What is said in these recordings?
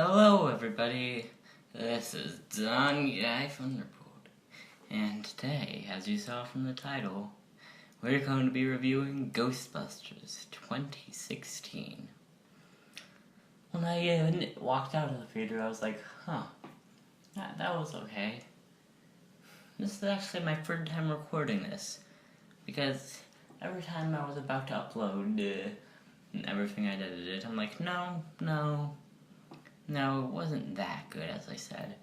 Hello everybody, this is Dangai Thunderbolt, and today, as you saw from the title, we're going to be reviewing Ghostbusters 2016. When I walked out of the theater, I was like, that was okay. This is actually my third time recording this, because every time I was about to upload everything I edited, I'm like, no, it wasn't that good, as I said.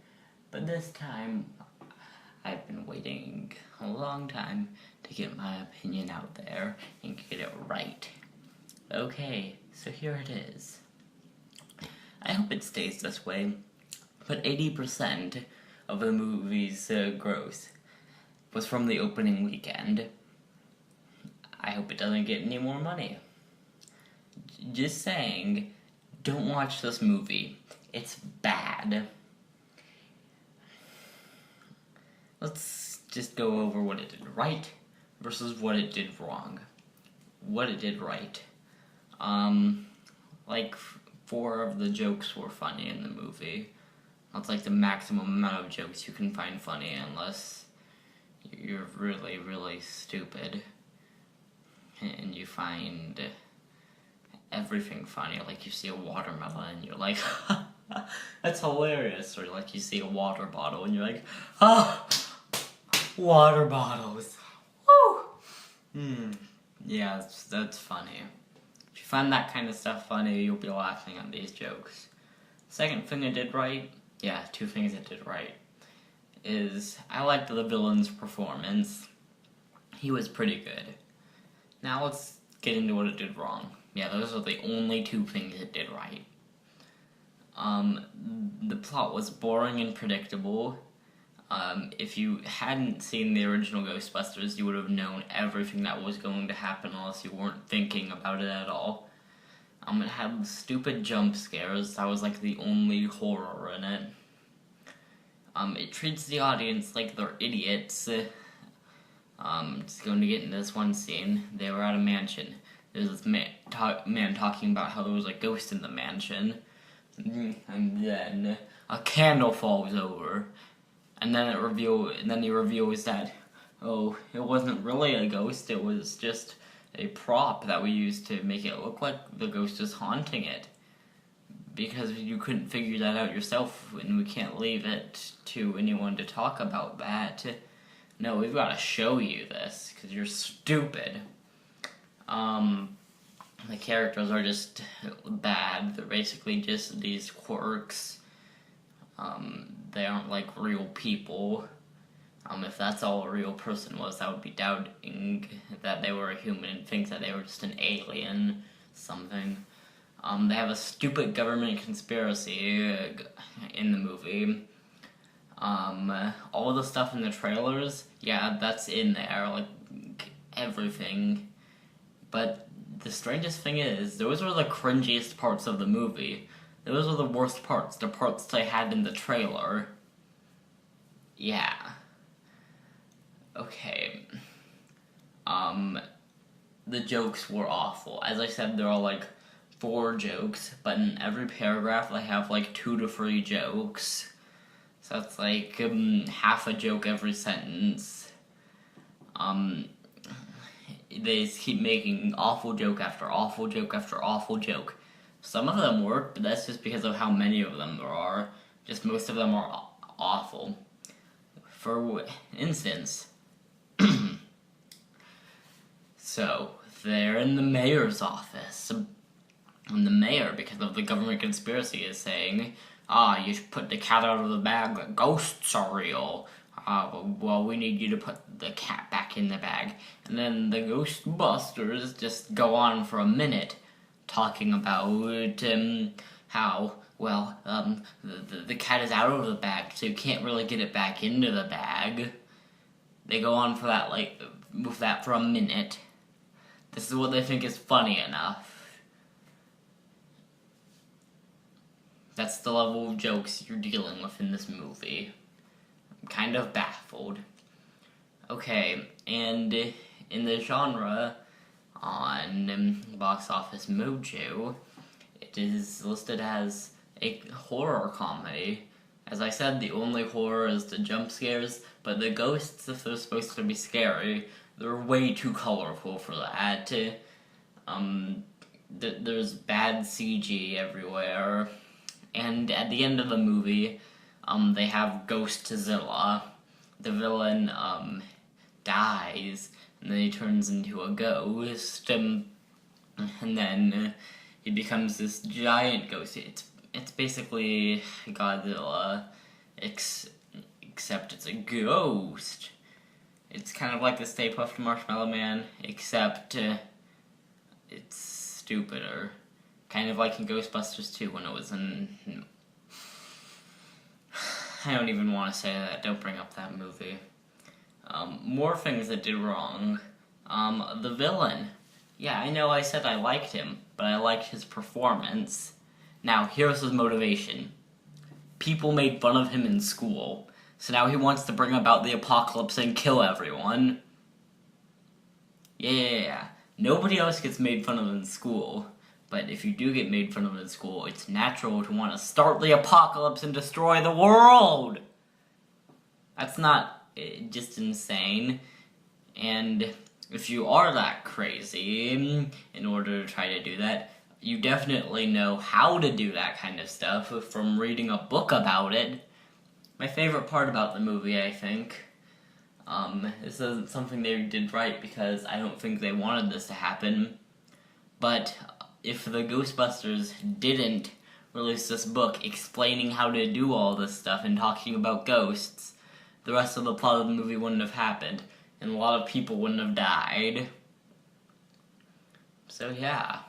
But this time, I've been waiting a long time to get my opinion out there and get it right. Okay, so here it is. I hope it stays this way, but 80% of the movie's gross was from the opening weekend. I hope it doesn't get any more money. Just saying, don't watch this movie. It's bad. Let's just go over what it did right versus what it did wrong. What it did right. Like, 4 of the jokes were funny in the movie. That's like the maximum amount of jokes you can find funny unless you're really, really stupid. And you find everything funny, like you see a watermelon and you're like, that's hilarious, or like you see a water bottle and you're like, water bottles, woo! Yeah, that's funny. If you find that kind of stuff funny, you'll be laughing at these jokes. Second thing it did right, 2 things it did right, is I liked the villain's performance. He was pretty good. Now let's get into what it did wrong. Yeah, those are the only 2 things it did right. The plot was boring and predictable. If you hadn't seen the original Ghostbusters, you would have known everything that was going to happen unless you weren't thinking about it at all. It had stupid jump scares. That was like the only horror in it. It treats the audience like they're idiots. Just going to get into this one scene. They were at a mansion. There's this man talking about how there was a ghost in the mansion, and then a candle falls over, and then he reveals that, oh, it wasn't really a ghost, it was just a prop that we used to make it look like the ghost is haunting it, because you couldn't figure that out yourself, and we can't leave it to anyone to talk about that. No, we've got to show you this, because you're stupid. The characters are just bad. They're basically just these quirks. They aren't like real people. If that's all a real person was, I would be doubting that they were a human and think that they were just an alien, something. They have a stupid government conspiracy in the movie. All the stuff in the trailers, that's in there, like, everything. But the strangest thing is, those were the cringiest parts of the movie. Those were the worst parts, the parts they had in the trailer. Yeah. Okay. The jokes were awful. As I said, there are like 4 jokes, but in every paragraph they have like 2 to 3 jokes. So it's like half a joke every sentence. They just keep making awful joke after awful joke after awful joke. Some of them work, but that's just because of how many of them there are. Just most of them are awful. For instance, so they're in the mayor's office. And the mayor, because of the government conspiracy, is saying, you should put the cat out of the bag, the ghosts are real. Well, we need you to put the cat back in the bag. And then the Ghostbusters just go on for a minute talking about how, well, the cat is out of the bag, so you can't really get it back into the bag. They go on for that, with that for a minute. This is what they think is funny enough. That's the level of jokes you're dealing with in this movie. I'm kind of baffled. Okay, and in the genre, on Box Office Mojo, it is listed as a horror comedy. As I said, the only horror is the jump scares, but the ghosts, if they're supposed to be scary, they're way too colorful for that. There's bad CG everywhere, and at the end of the movie, they have Ghostzilla. The villain, dies, and then he turns into a ghost, and then he becomes this giant ghost. It's basically Godzilla, except it's a ghost. It's kind of like the Stay Puft Marshmallow Man, except it's stupider. Kind of like in Ghostbusters 2 when it was in... I don't even want to say that. Don't bring up that movie. More things that did wrong. The villain. Yeah, I know I said I liked him, but I liked his performance. Now, here's his motivation. People made fun of him in school, so now he wants to bring about the apocalypse and kill everyone. Yeah. Nobody else gets made fun of in school, but if you do get made fun of in school, it's natural to want to start the apocalypse and destroy the world! That's not just insane, and if you are that crazy, in order to try to do that, you definitely know how to do that kind of stuff from reading a book about it. My favorite part about the movie, I think, this isn't something they did right because I don't think they wanted this to happen, but if the Ghostbusters didn't release this book explaining how to do all this stuff and talking about ghosts, the rest of the plot of the movie wouldn't have happened, and a lot of people wouldn't have died. So yeah.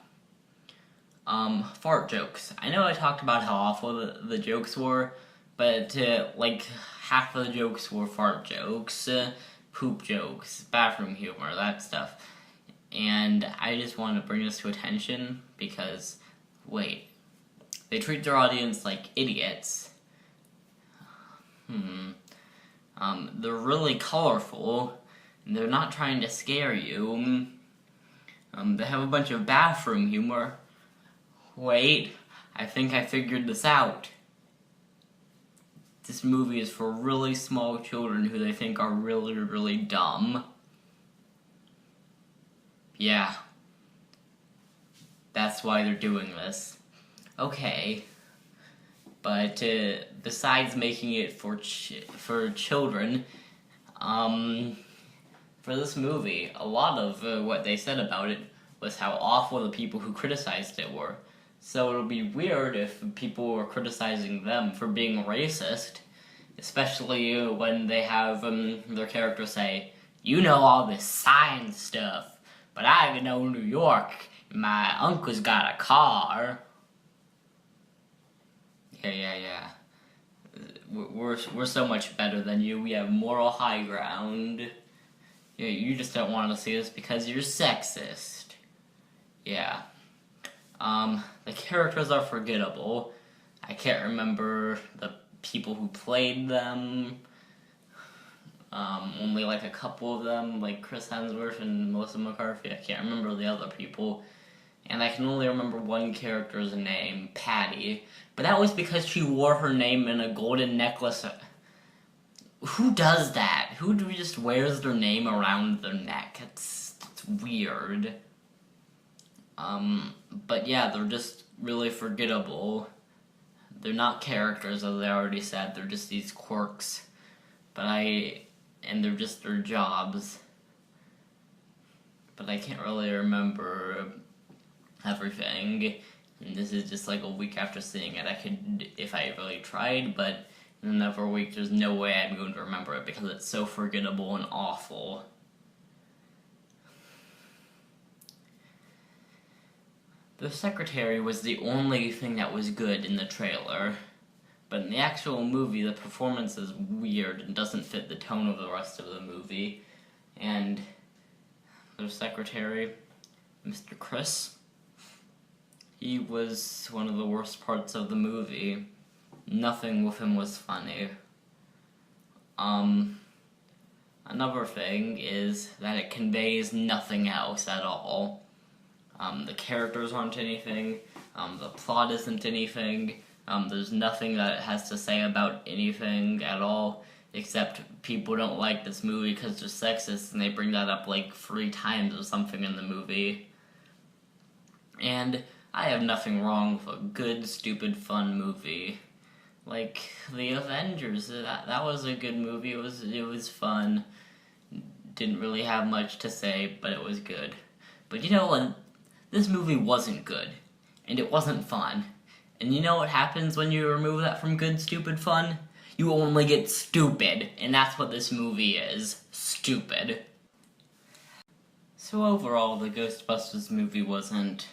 Fart jokes. I know I talked about how awful the jokes were, but like half of the jokes were fart jokes, poop jokes, bathroom humor, that stuff. And I just want to bring this to attention because, wait, they treat their audience like idiots. They're really colorful, and they're not trying to scare you. They have a bunch of bathroom humor. Wait, I think I figured this out. This movie is for really small children who they think are really, really dumb. Yeah. That's why they're doing this. Okay. But, besides making it for children, for this movie, a lot of what they said about it was how awful the people who criticized it were. So it'll be weird if people were criticizing them for being racist, especially when they have their character say, "You know all this science stuff, but I know New York. My uncle's got a car." Yeah. We're so much better than you. We have moral high ground. Yeah, you just don't want to see this because you're sexist. Yeah. The characters are forgettable. I can't remember the people who played them. Only like a couple of them, like Chris Hemsworth and Melissa McCarthy. I can't remember the other people. And I can only remember one character's name, Patty. But that was because she wore her name in a golden necklace. Who does that? Who just wears their name around their neck? It's weird. But yeah, they're just really forgettable. They're not characters, as I already said. They're just these quirks. And they're just their jobs. But I can't really remember everything. And this is just like a week after seeing it. I could, if I really tried, but in another week, there's no way I'm going to remember it because it's so forgettable and awful. The secretary was the only thing that was good in the trailer, but in the actual movie, the performance is weird and doesn't fit the tone of the rest of the movie. And the secretary, Mr. Chris, he was one of the worst parts of the movie. Nothing with him was funny. Another thing is that it conveys nothing else at all. The characters aren't anything, the plot isn't anything, There's nothing that it has to say about anything at all, except people don't like this movie because they're sexist, and they bring that up like 3 times or something in the movie. And I have nothing wrong with a good, stupid, fun movie. Like The Avengers, that was a good movie. It was fun. Didn't really have much to say, but it was good. But you know what? This movie wasn't good, and it wasn't fun. And you know what happens when you remove that from good, stupid, fun? You only get stupid, and that's what this movie is. Stupid. So overall, the Ghostbusters movie wasn't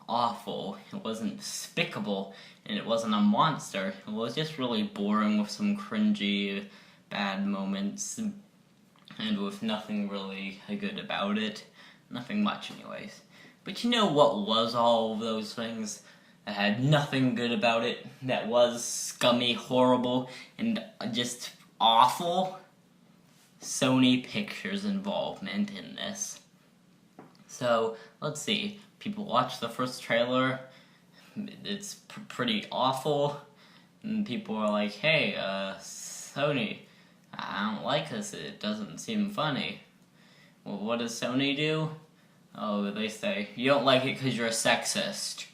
awful, it wasn't despicable, and it wasn't a monster. It was just really boring with some cringy, bad moments, and with nothing really good about it. Nothing much anyways. But you know what was all of those things that had nothing good about it, that was scummy, horrible, and just awful? Sony Pictures' involvement in this. So, let's see. People watch the first trailer, it's pretty awful, and people are like, hey, Sony, I don't like this, it doesn't seem funny. Well, what does Sony do? Oh, they say, you don't like it because you're a sexist.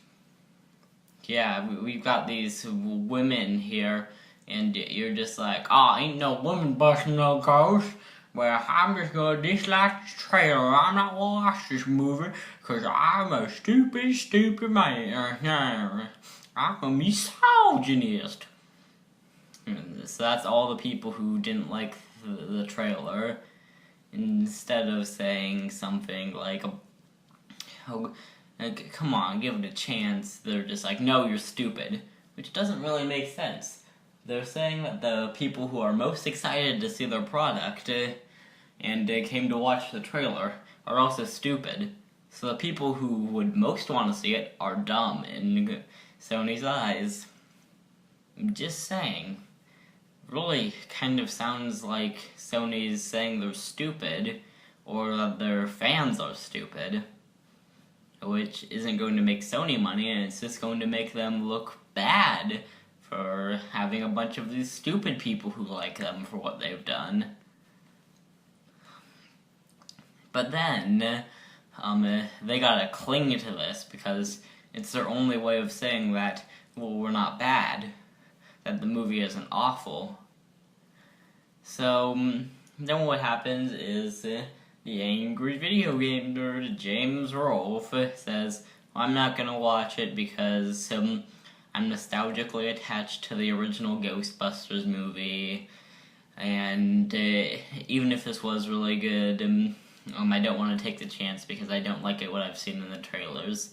Yeah, we've got these women here, and you're just like, oh, ain't no woman busting no ghost. Well, I'm just gonna dislike the trailer. I'm not gonna watch this movie, because I'm a stupid man. I'm a misogynist. And so that's all the people who didn't like the trailer. Instead of saying something like, oh, come on, give it a chance, they're just like, no, you're stupid. Which doesn't really make sense. They're saying that the people who are most excited to see their product and came to watch the trailer are also stupid. So the people who would most want to see it are dumb in Sony's eyes. I'm just saying. Really kind of sounds like Sony's saying they're stupid, or that their fans are stupid. Which isn't going to make Sony money, and it's just going to make them look bad for having a bunch of these stupid people who like them for what they've done. But then, they gotta cling to this because it's their only way of saying that, well, we're not bad, that the movie isn't awful. So, then what happens is, the angry video game nerd James Rolfe says, well, I'm not gonna watch it because I'm nostalgically attached to the original Ghostbusters movie, and even if this was really good, I don't want to take the chance because I don't like what I've seen in the trailers.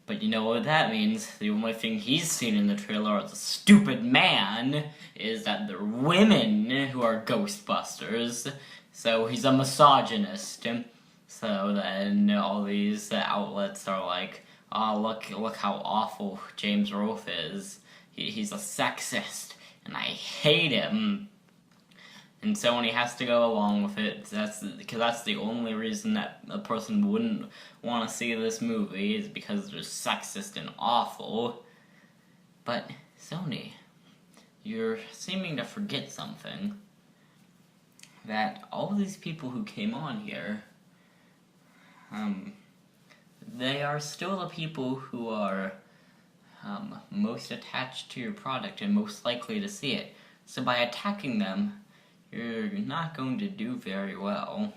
But you know what that means? The only thing he's seen in the trailer as a stupid man is that they're women who are Ghostbusters. So he's a misogynist. So then all these outlets are like, oh, look how awful James Rolfe is. He's a sexist, and I hate him. And Sony has to go along with it, because that's the only reason that a person wouldn't want to see this movie, is because they're sexist and awful. But, Sony, you're seeming to forget something. That all of these people who came on here, they are still the people who are most attached to your product and most likely to see it. So by attacking them, you're not going to do very well.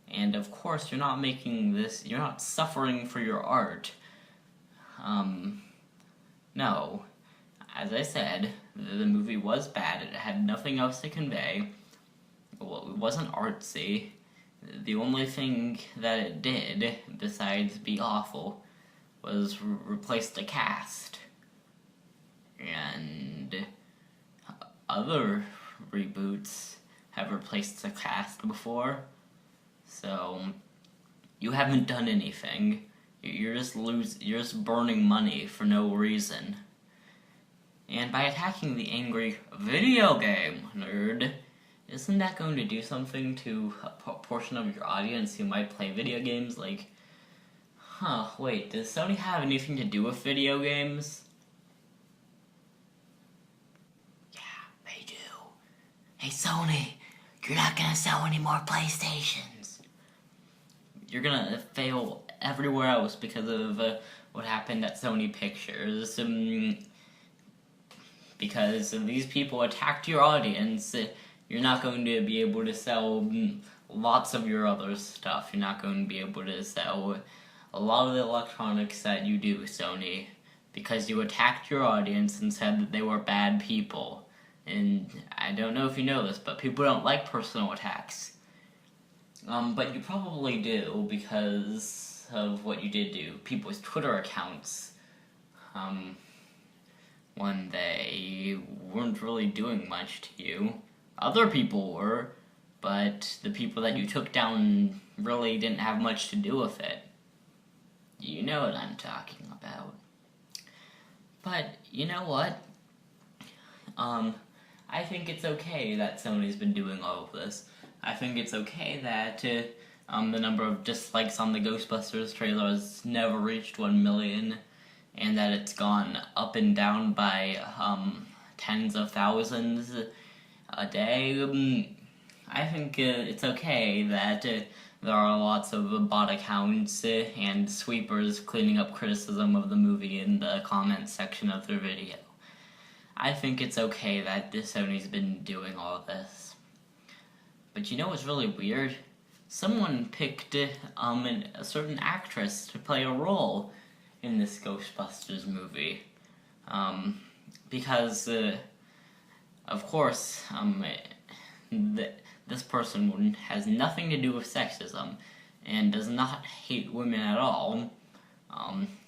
And of course, you're not suffering for your art. No. As I said, the movie was bad, it had nothing else to convey. Well, it wasn't artsy. The only thing that it did, besides be awful, was replace the cast. And other reboots have replaced the cast before, so you haven't done anything. You're just burning money for no reason. And by attacking the angry video game nerd, isn't that going to do something to a portion of your audience who might play video games? Like, wait, does Sony have anything to do with video games? hey Sony, you're not gonna sell any more PlayStations. You're gonna fail everywhere else because of what happened at Sony Pictures. Because these people attacked your audience, you're not going to be able to sell lots of your other stuff. You're not going to be able to sell a lot of the electronics that you do, Sony, because you attacked your audience and said that they were bad people. And I don't know if you know this, but people don't like personal attacks. But you probably do because of what you did to people's Twitter accounts. When they weren't really doing much to you. Other people were, but the people that you took down really didn't have much to do with it. You know what I'm talking about. But, you know what? I think it's okay that Sony's been doing all of this. I think it's okay that the number of dislikes on the Ghostbusters trailer has never reached 1 million. And that it's gone up and down by tens of thousands a day. I think it's okay that there are lots of bot accounts and sweepers cleaning up criticism of the movie in the comments section of their video. I think it's okay that Sony's been doing all of this. But you know what's really weird? Someone picked a certain actress to play a role in this Ghostbusters movie. Because, of course, this person has nothing to do with sexism and does not hate women at all.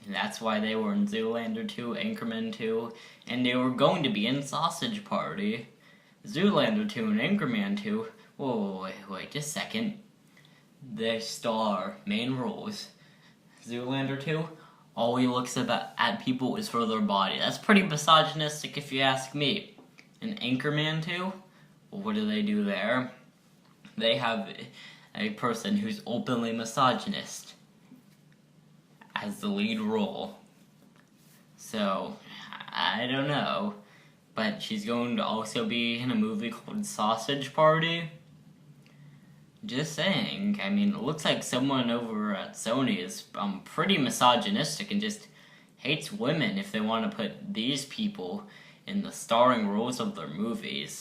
That's why they were in Zoolander 2, Anchorman 2, and they were going to be in Sausage Party. Zoolander 2 and Anchorman 2, wait just a second. They star main roles. Zoolander 2, all he looks at people is for their body. That's pretty misogynistic if you ask me. In Anchorman 2, what do they do there? They have a person who's openly misogynist as the lead role. So, I don't know. But she's going to also be in a movie called Sausage Party. Just saying. I mean, it looks like someone over at Sony is pretty misogynistic and just hates women if they want to put these people in the starring roles of their movies.